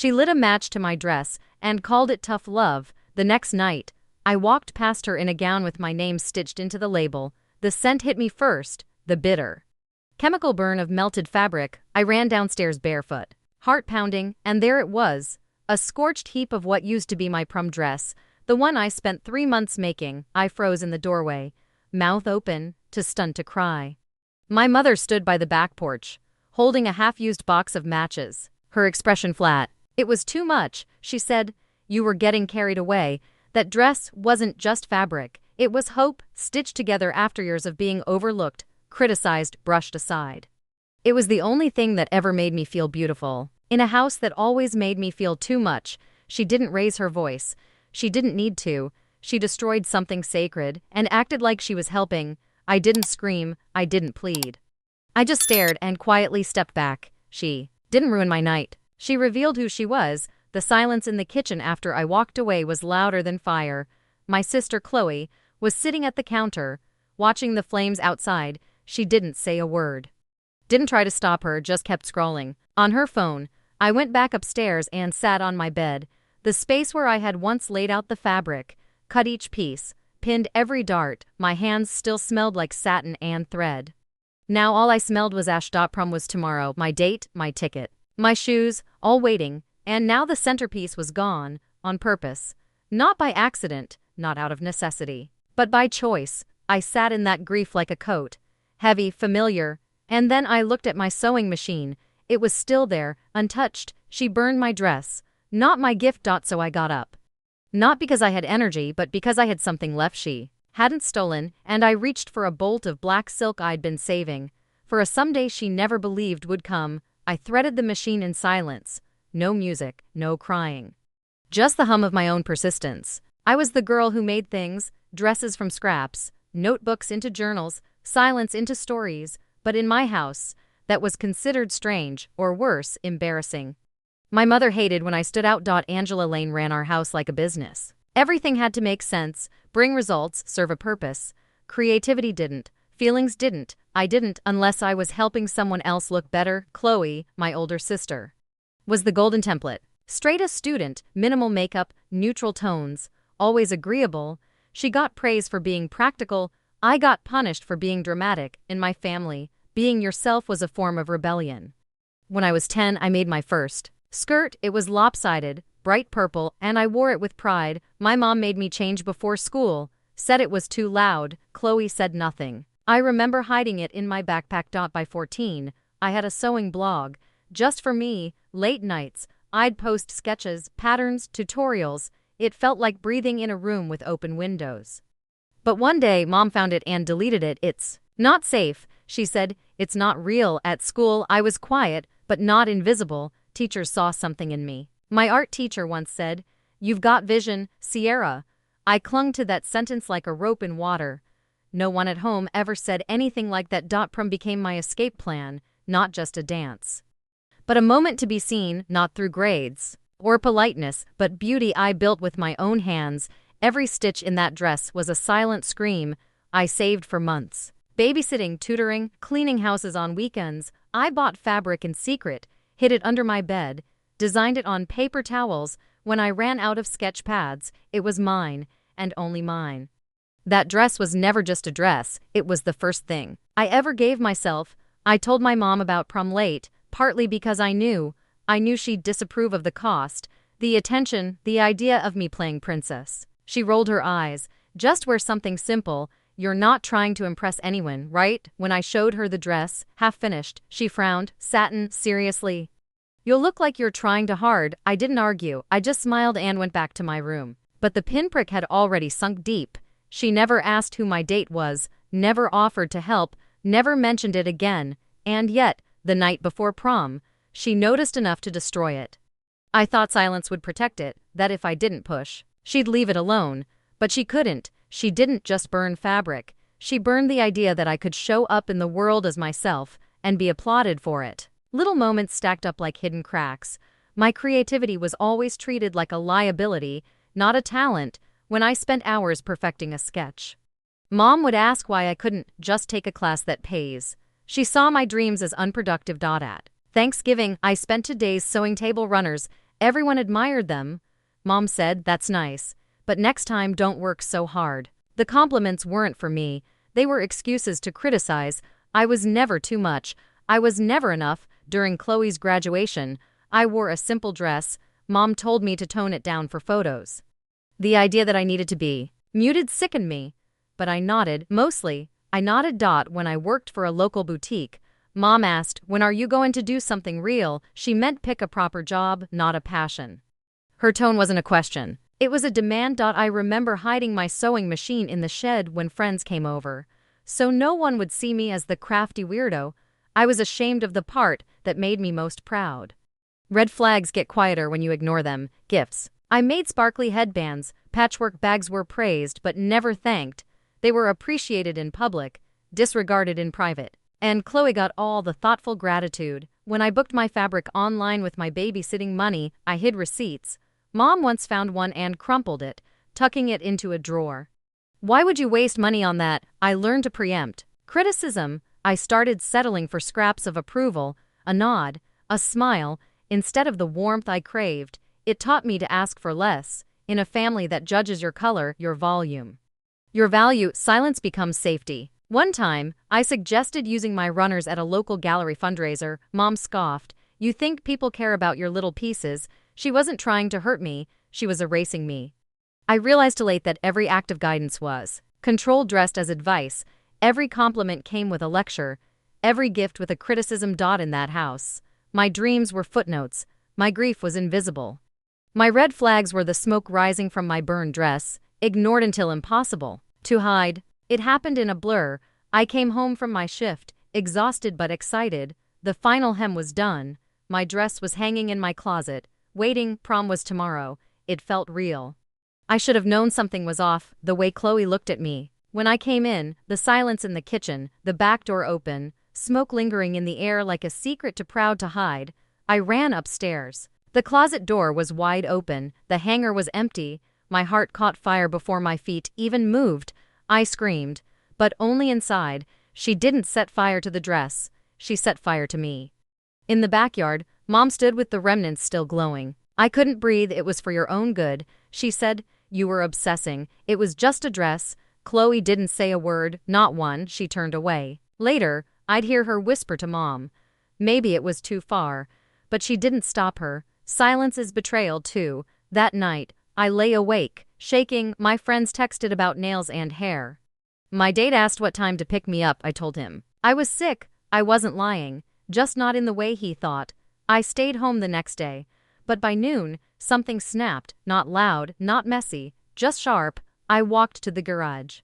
She lit a match to my dress and called it tough love. The next night, I walked past her in a gown with my name stitched into the label. The scent hit me first, the bitter chemical burn of melted fabric. I ran downstairs barefoot, heart pounding, and there it was, a scorched heap of what used to be my prom dress, the one I spent 3 months making. I froze in the doorway, mouth open, too stunned to cry. My mother stood by the back porch, holding a half-used box of matches, her expression flat. It was too much, she said. You were getting carried away. That dress wasn't just fabric. It was hope, stitched together after years of being overlooked, criticized, brushed aside. It was the only thing that ever made me feel beautiful. In a house that always made me feel too much, she didn't raise her voice. She didn't need to. She destroyed something sacred and acted like she was helping. I didn't scream. I didn't plead. I just stared and quietly stepped back. She didn't ruin my night. She revealed who she was. The silence in the kitchen after I walked away was louder than fire. My sister Chloe was sitting at the counter, watching the flames outside. She didn't say a word. Didn't try to stop her, just kept scrolling on her phone. I went back upstairs and sat on my bed, the space where I had once laid out the fabric, cut each piece, pinned every dart. My hands still smelled like satin and thread. Now all I smelled was ash. Prom was tomorrow, my date, my ticket, my shoes, all waiting, and now the centerpiece was gone, on purpose. Not by accident, not out of necessity, but by choice. I sat in that grief like a coat, heavy, familiar, and then I looked at my sewing machine. It was still there, untouched. She burned my dress, not my gift. So I got up. Not because I had energy, but because I had something left she hadn't stolen, and I reached for a bolt of black silk I'd been saving, for a someday she never believed would come. I threaded the machine in silence. No music, no crying. Just the hum of my own persistence. I was the girl who made things, dresses from scraps, notebooks into journals, silence into stories, but in my house, that was considered strange, or worse, embarrassing. My mother hated when I stood out. Angela Lane ran our house like a business. Everything had to make sense, bring results, serve a purpose. Creativity didn't. Feelings didn't. I didn't unless I was helping someone else look better. Chloe, my older sister, was the golden template. Straight A student, minimal makeup, neutral tones, always agreeable. She got praise for being practical. I got punished for being dramatic. In my family, being yourself was a form of rebellion. When I was 10, I made my first skirt. It was lopsided, bright purple, and I wore it with pride. My mom made me change before school, said it was too loud. Chloe said nothing. I remember hiding it in my backpack. By 14, I had a sewing blog, just for me. Late nights, I'd post sketches, patterns, tutorials. It felt like breathing in a room with open windows. But one day, Mom found it and deleted it. It's not safe, she said. It's not real. At school, I was quiet, but not invisible. Teachers saw something in me. My art teacher once said, "You've got vision, Sierra." I clung to that sentence like a rope in water. No one at home ever said anything like that. Prom became my escape plan, not just a dance, but a moment to be seen, not through grades or politeness, but beauty I built with my own hands. Every stitch in that dress was a silent scream I saved for months. Babysitting, tutoring, cleaning houses on weekends. I bought fabric in secret, hid it under my bed, designed it on paper towels. When I ran out of sketch pads, it was mine, and only mine. That dress was never just a dress, it was the first thing I ever gave myself. I told my mom about prom late, partly because I knew she'd disapprove of the cost, the attention, the idea of me playing princess. She rolled her eyes. Just wear something simple. You're not trying to impress anyone, right? When I showed her the dress, half finished, she frowned. Satin, seriously? You'll look like you're trying too hard. I didn't argue. I just smiled and went back to my room. But the pinprick had already sunk deep. She never asked who my date was, never offered to help, never mentioned it again. And yet, the night before prom, she noticed enough to destroy it. I thought silence would protect it, that if I didn't push, she'd leave it alone. But she couldn't. She didn't just burn fabric. She burned the idea that I could show up in the world as myself and be applauded for it. Little moments stacked up like hidden cracks. My creativity was always treated like a liability, not a talent. When I spent hours perfecting a sketch, Mom would ask why I couldn't just take a class that pays. She saw my dreams as unproductive. At Thanksgiving, I spent 2 days sewing table runners. Everyone admired them. Mom said, "That's nice, but next time don't work so hard." The compliments weren't for me. They were excuses to criticize. I was never too much. I was never enough. During Chloe's graduation, I wore a simple dress. Mom told me to tone it down for photos. The idea that I needed to be muted sickened me. But I nodded, mostly. I nodded. When I worked for a local boutique, Mom asked, "When are you going to do something real?" She meant pick a proper job, not a passion. Her tone wasn't a question. It was a demand. I remember hiding my sewing machine in the shed when friends came over, so no one would see me as the crafty weirdo. I was ashamed of the part that made me most proud. Red flags get quieter when you ignore them. Gifts. I made sparkly headbands. Patchwork bags were praised but never thanked. They were appreciated in public, disregarded in private. And Chloe got all the thoughtful gratitude. When I booked my fabric online with my babysitting money, I hid receipts. Mom once found one and crumpled it, tucking it into a drawer. "Why would you waste money on that?" I learned to preempt criticism. I started settling for scraps of approval, a nod, a smile, instead of the warmth I craved. It taught me to ask for less. In a family that judges your color, your volume, your value, silence becomes safety. One time, I suggested using my runners at a local gallery fundraiser. Mom scoffed. "You think people care about your little pieces?" She wasn't trying to hurt me, she was erasing me. I realized too late that every act of guidance was control dressed as advice. Every compliment came with a lecture, every gift with a criticism. In that house, my dreams were footnotes, my grief was invisible. My red flags were the smoke rising from my burned dress, ignored until impossible to hide. It happened in a blur. I came home from my shift, exhausted but excited. The final hem was done. My dress was hanging in my closet, waiting. Prom was tomorrow. It felt real. I should have known something was off, the way Chloe looked at me. When I came in, the silence in the kitchen, the back door open, smoke lingering in the air like a secret too proud to hide. I ran upstairs. The closet door was wide open, the hanger was empty. My heart caught fire before my feet even moved. I screamed, but only inside. She didn't set fire to the dress, she set fire to me. In the backyard, Mom stood with the remnants still glowing. "I couldn't breathe. It was for your own good," she said. "You were obsessing. It was just a dress." Chloe didn't say a word, not one. She turned away. Later, I'd hear her whisper to Mom. Maybe it was too far, but she didn't stop her. Silence is betrayal too. That night, I lay awake, shaking. My friends texted about nails and hair. My date asked what time to pick me up. I told him I was sick. I wasn't lying, just not in the way he thought. I stayed home the next day, but by noon, something snapped. Not loud, not messy, just sharp. I walked to the garage,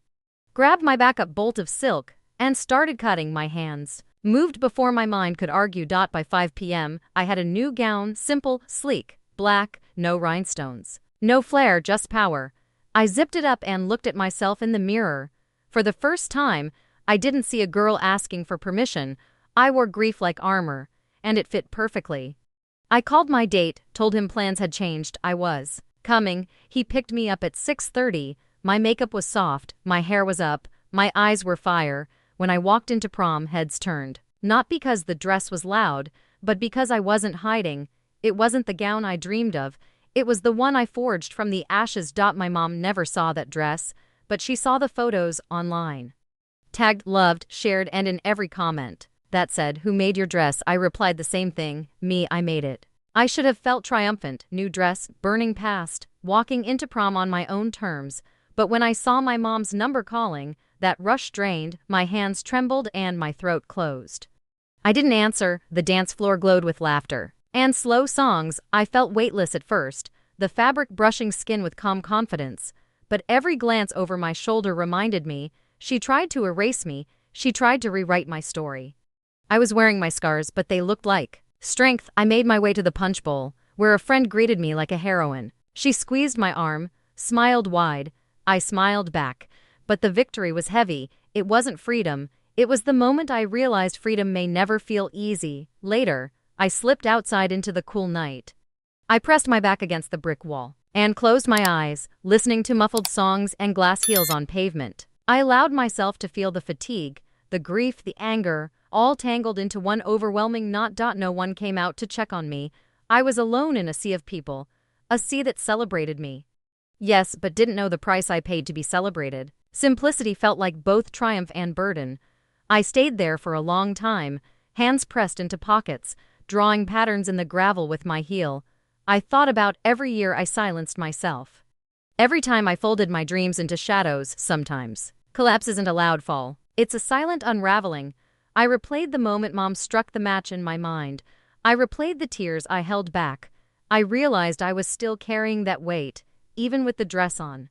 grabbed my backup bolt of silk, and started cutting. My hands moved before my mind could argue. By 5 p.m., I had a new gown, simple, sleek, black, no rhinestones, no flair, just power. I zipped it up and looked at myself in the mirror. For the first time, I didn't see a girl asking for permission. I wore grief like armor, and it fit perfectly. I called my date, told him plans had changed. I was coming. He picked me up at 6:30. My makeup was soft, my hair was up, my eyes were fire. When I walked into prom, heads turned. Not because the dress was loud, but because I wasn't hiding. It wasn't the gown I dreamed of. It was the one I forged from the ashes. My mom never saw that dress, but she saw the photos online. Tagged, loved, shared, and in every comment that said, "Who made your dress?" I replied the same thing. Me, I made it. I should have felt triumphant. New dress, burning past, walking into prom on my own terms. But when I saw my mom's number calling, that rush drained, my hands trembled and my throat closed. I didn't answer. The dance floor glowed with laughter and slow songs. I felt weightless at first, the fabric brushing skin with calm confidence. But every glance over my shoulder reminded me. She tried to erase me. She tried to rewrite my story. I was wearing my scars, but they looked like strength. I made my way to the punch bowl, where a friend greeted me like a heroine. She squeezed my arm, smiled wide. I smiled back, but the victory was heavy. It wasn't freedom. It was the moment I realized freedom may never feel easy. Later, I slipped outside into the cool night. I pressed my back against the brick wall and closed my eyes, listening to muffled songs and glass heels on pavement. I allowed myself to feel the fatigue, the grief, the anger, all tangled into one overwhelming knot. No one came out to check on me. I was alone in a sea of people, a sea that celebrated me. Yes, but didn't know the price I paid to be celebrated. Simplicity felt like both triumph and burden. I stayed there for a long time, hands pressed into pockets, drawing patterns in the gravel with my heel. I thought about every year I silenced myself. Every time I folded my dreams into shadows, sometimes. Collapse isn't a loud fall. It's a silent unraveling. I replayed the moment Mom struck the match in my mind. I replayed the tears I held back. I realized I was still carrying that weight, even with the dress on.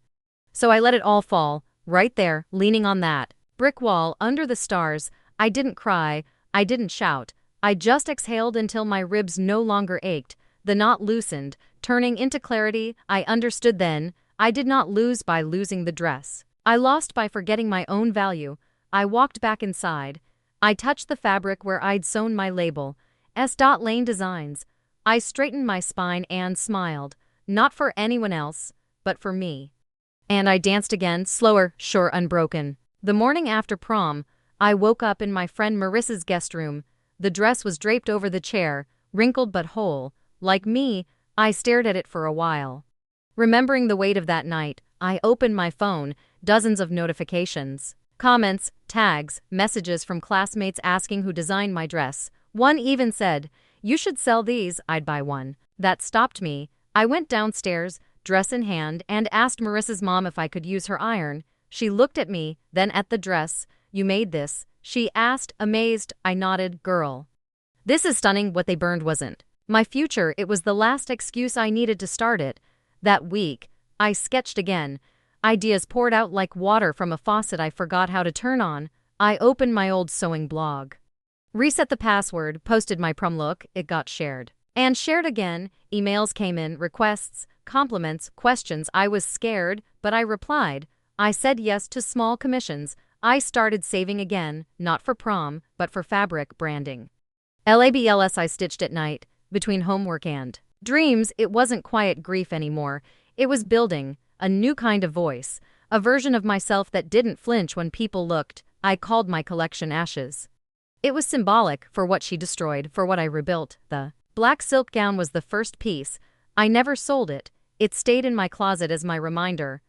So I let it all fall, right there, leaning on that brick wall under the stars. I didn't cry, I didn't shout. I just exhaled until my ribs no longer ached. The knot loosened, turning into clarity. I understood then. I did not lose by losing the dress. I lost by forgetting my own value. I walked back inside. I touched the fabric where I'd sewn my label, S. Lane Designs. I straightened my spine and smiled, not for anyone else, but for me. And I danced again, slower, sure, unbroken. The morning after prom, I woke up in my friend Marissa's guest room. The dress was draped over the chair, wrinkled but whole. Like me, I stared at it for a while. Remembering the weight of that night, I opened my phone, dozens of notifications, comments, tags, messages from classmates asking who designed my dress. One even said, "You should sell these, I'd buy one." That stopped me. I went downstairs, dress in hand, and asked Marissa's mom if I could use her iron. She looked at me, then at the dress. "You made this?" she asked, amazed. I nodded. "Girl, this is stunning." What they burned wasn't my future, it was the last excuse I needed to start it. That week, I sketched again. Ideas poured out like water from a faucet I forgot how to turn on. I opened my old sewing blog. Reset the password, posted my prom look, it got shared. And shared again. Emails came in, requests, compliments, questions. I was scared, but I replied. I said yes to small commissions. I started saving again, not for prom, but for fabric branding. Labels I stitched at night, between homework and dreams. It wasn't quiet grief anymore. It was building, a new kind of voice, a version of myself that didn't flinch when people looked. I called my collection Ashes. It was symbolic for what she destroyed, for what I rebuilt. The black silk gown was the first piece. I never sold it. It stayed in my closet as my reminder.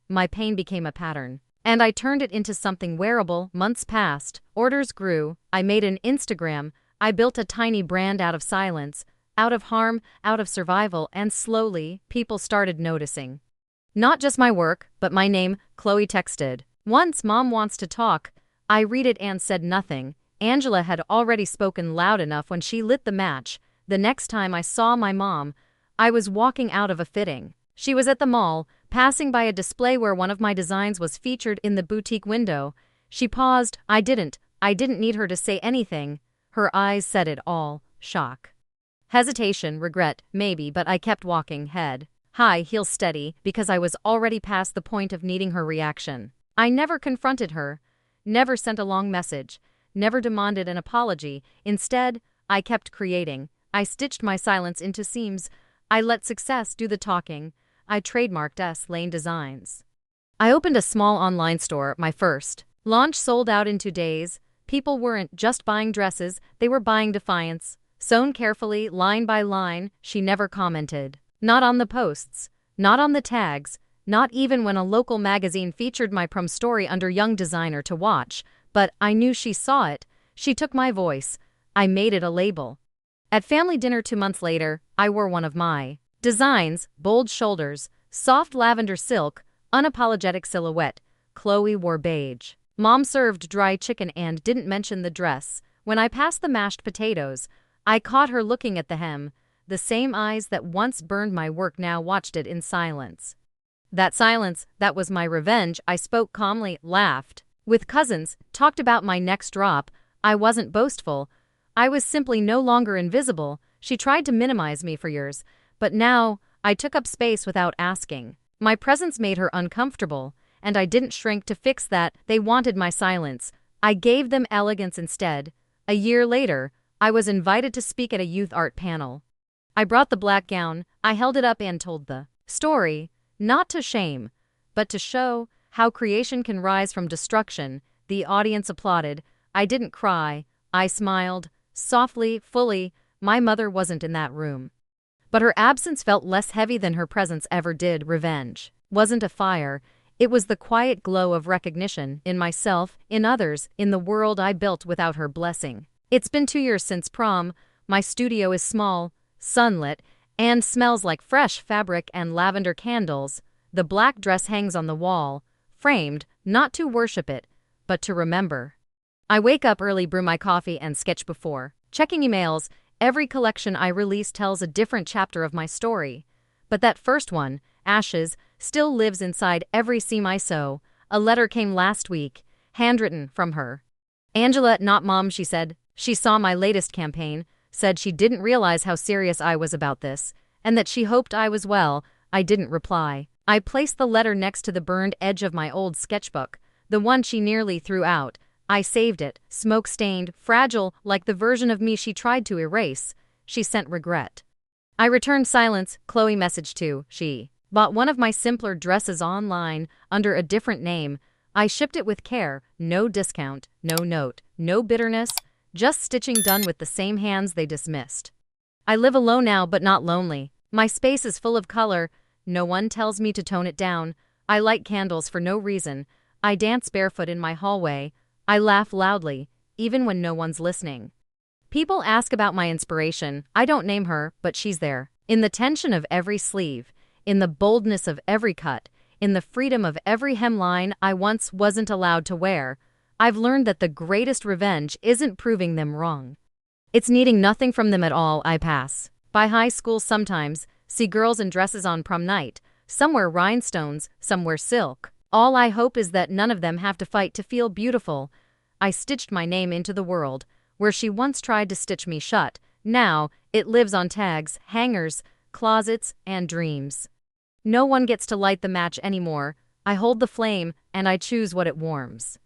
My pain became a pattern, and I turned it into something wearable. Months passed, orders grew. I made an Instagram. I built a tiny brand out of silence, out of harm, out of survival, and slowly, people started noticing. Not just my work, but my name. Chloe texted. Once, "Mom wants to talk." I read it and said nothing. Angela had already spoken loud enough when she lit the match. The next time I saw my mom, I was walking out of a fitting. She was at the mall, passing by a display where one of my designs was featured in the boutique window. She paused. I didn't need her to say anything. Her eyes said it all. Shock. Hesitation, regret, maybe, but I kept walking, head high, heels steady, because I was already past the point of needing her reaction. I never confronted her, never sent a long message, never demanded an apology. Instead, I kept creating. I stitched my silence into seams. I let success do the talking. I trademarked S. Lane Designs. I opened a small online store, my first. Launch sold out in 2 days. People weren't just buying dresses, they were buying defiance. Sewn carefully, line by line. She never commented. Not on the posts, not on the tags, not even when a local magazine featured my prom story under Young Designer to watch. But I knew she saw it. She took my voice. I made it a label. At family dinner 2 months later, I wore one of my designs, bold shoulders, soft lavender silk, unapologetic silhouette. Chloe wore beige. Mom served dry chicken and didn't mention the dress. When I passed the mashed potatoes, I caught her looking at the hem. The same eyes that once burned my work now watched it in silence. That silence, that was my revenge. I spoke calmly, laughed with cousins, talked about my next drop. I wasn't boastful. I was simply no longer invisible. She tried to minimize me for years, but now I took up space without asking. My presence made her uncomfortable, and I didn't shrink to fix that. They wanted my silence. I gave them elegance instead. A year later, I was invited to speak at a youth art panel. I brought the black gown. I held it up and told the story, not to shame, but to show how creation can rise from destruction. The audience applauded. I didn't cry. I smiled, softly, fully. My mother wasn't in that room. But her absence felt less heavy than her presence ever did. Revenge wasn't a fire, it was the quiet glow of recognition, in myself, in others, in the world I built without her blessing. It's been 2 years since prom. My studio is small, sunlit, and smells like fresh fabric and lavender candles. The black dress hangs on the wall, framed, not to worship it, but to remember. I wake up early, brew my coffee, and sketch before checking emails. Every collection I release tells a different chapter of my story. But that first one, Ashes, still lives inside every seam I sew. A letter came last week, handwritten from her. Angela, not mom, she said. She saw my latest campaign, said she didn't realize how serious I was about this, and that she hoped I was well. I didn't reply. I placed the letter next to the burned edge of my old sketchbook, the one she nearly threw out. I saved it, smoke-stained, fragile, like the version of me she tried to erase. She sent regret. I returned silence. Chloe messaged too. She bought one of my simpler dresses online, under a different name. I shipped it with care, no discount, no note, no bitterness, just stitching done with the same hands they dismissed. I live alone now, but not lonely. My space is full of color. No one tells me to tone it down. I light candles for no reason. I dance barefoot in my hallway. I laugh loudly, even when no one's listening. People ask about my inspiration. I don't name her, but she's there. In the tension of every sleeve, in the boldness of every cut, in the freedom of every hemline I once wasn't allowed to wear. I've learned that the greatest revenge isn't proving them wrong. It's needing nothing from them at all. I pass by high school sometimes, see girls in dresses on prom night. Some wear rhinestones, some wear silk. All I hope is that none of them have to fight to feel beautiful. I stitched my name into the world, where she once tried to stitch me shut. Now, it lives on tags, hangers, closets, and dreams. No one gets to light the match anymore. I hold the flame, and I choose what it warms.